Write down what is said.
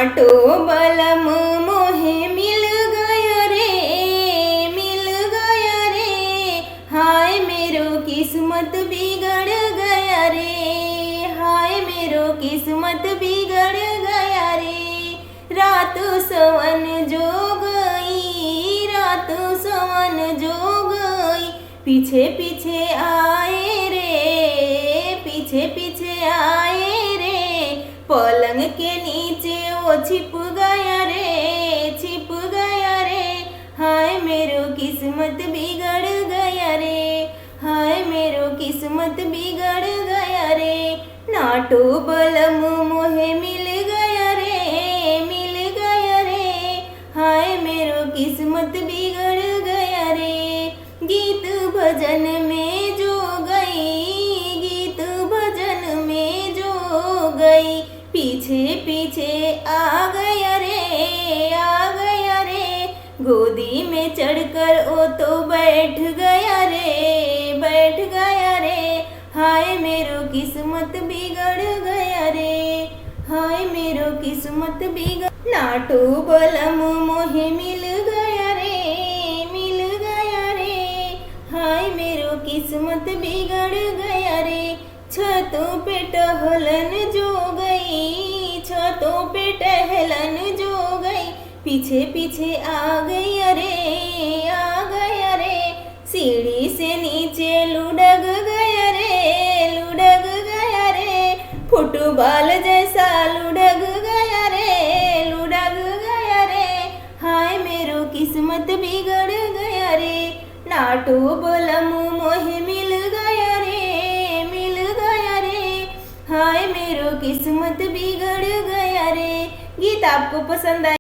NATO बलम मोहे मिल गया रे, मिल गया रे। हाय मेरो किस्मत बिगड़ गया रे, हाय मेरो किस्मत बिगड़ गया रे। रात सवन जो गई, रात सवन जो गई। पीछे पीछे आए रे, पीछे पीछे आए रे। पलंग के नीचे वो छिप गया रे, छिप गया रे। हाय मेरो किस्मत बिगड़ गया रे, हाय मेरो किस्मत बिगड़ गया रे। नाटो बलम मोहे मिल गया रे, मिल गया रे। हाय मेरो किस्मत बिगड़ गया रे। गीत भजन में जो गई, गीत भजन में जो गई। पीछे पीछे आ गया रे, आ गया रे। गोदी में चढ़कर वो तो बैठ गया रे, बैठ गया रे। हाय मेरो किस्मत बिगड़ गया रे, हाय मेरो किस्मत बिगड़। नाटो बलम मोहे मिल गया रे, मिल गया रे। हाय मेरो किस्मत बिगड़ गया रे। छतों पे टहलन जो गई, छतों पे टहलन जो गई। पीछे पीछे आ गई रे, आ गया रे। सीढ़ी से नीचे लुढ़क गया रे, लुढ़क गया रे। फुटबॉल जैसा लुढ़क गया रे, लुढ़क गया रे। हाय मेरो किस्मत बिगड़ गया रे। नाटो बलम मोहे मिल गया रे, मिल गया रे। हाय मेरो किस्मत बिगड़ गया रे। गीत आपको पसंद आए